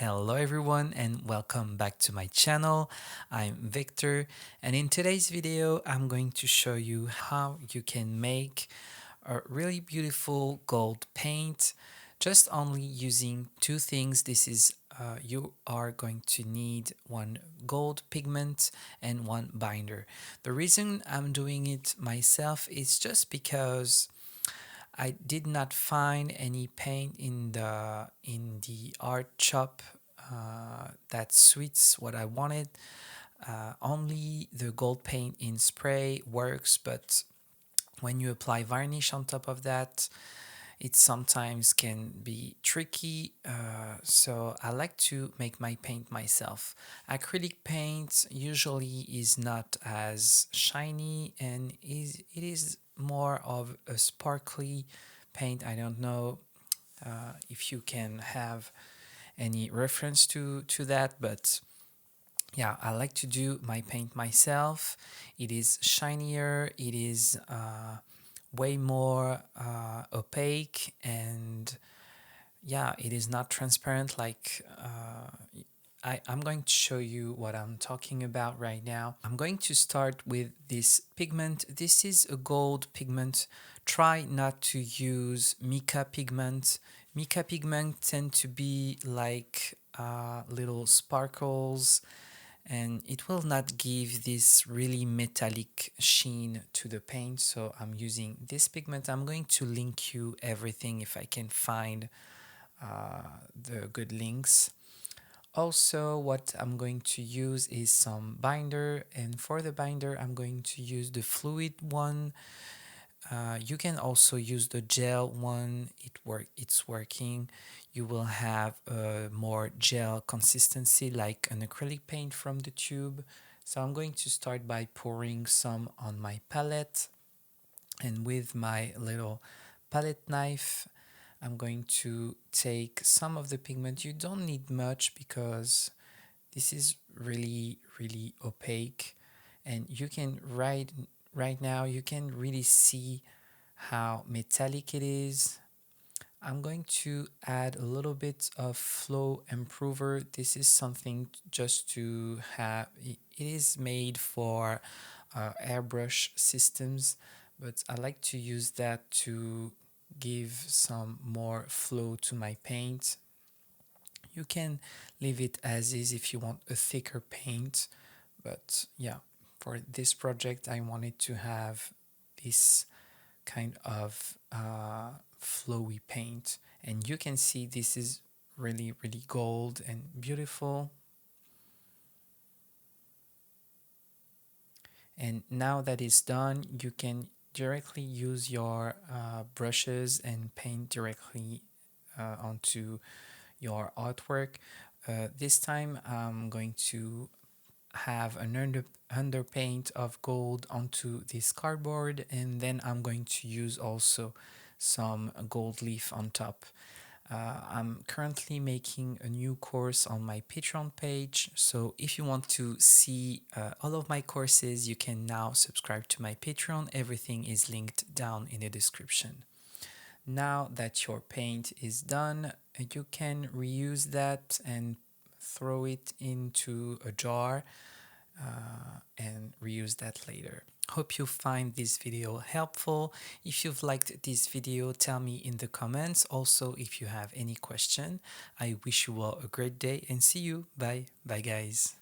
Hello everyone and welcome back to my channel. I'm Victor and in today's video I'm going to show you how you can make a really beautiful gold paint just only using two things. You are going to need one gold pigment and one binder. The reason I'm doing it myself is just because I did not find any paint in the art shop that suits what I wanted. Only the gold paint in spray works, but when you apply varnish on top of that, it sometimes can be tricky. So I like to make my paint myself. Acrylic paint usually is not as shiny and it is more of a sparkly paint. I don't know if you can have any reference to that, but yeah, I like to do my paint myself. It is shinier, it is way more opaque, and yeah, it is not transparent like I'm going to show you what I'm talking about right now. I'm going to start with this pigment. This is a gold pigment. Try not to use mica pigment. Mica pigment tend to be like little sparkles, and it will not give this really metallic sheen to the paint. So I'm using this pigment. I'm going to link you everything if I can find the good links. Also, what I'm going to use is some binder, and for the binder I'm going to use the fluid one. You can also use the gel one. It's working. You will have a more gel consistency like an acrylic paint from the tube. So I'm going to start by pouring some on my palette, and with my little palette knife I'm going to take some of the pigment. You don't need much because this is really opaque, and you can right now you can really see how metallic it is. I'm going to add a little bit of flow improver. This is something just to have. It is made for airbrush systems, but I like to use that to give some more flow to my paint. You can leave it as is if you want a thicker paint, but yeah, for this project I wanted to have this kind of flowy paint, and you can see this is really gold and beautiful. And now that it's done, you can directly use your brushes and paint directly onto your artwork. This time I'm going to have an underpaint of gold onto this cardboard, and then I'm going to use also some gold leaf on top. I'm currently making a new course on my Patreon page, so if you want to see all of my courses, you can now subscribe to my Patreon. Everything is linked down in the description. Now that your paint is done, you can reuse that and throw it into a jar and reuse that later. Hope you find this video helpful. If you've liked this video, tell me in the comments. Also, if you have any question, I wish you all a great day and see you. Bye. Bye guys.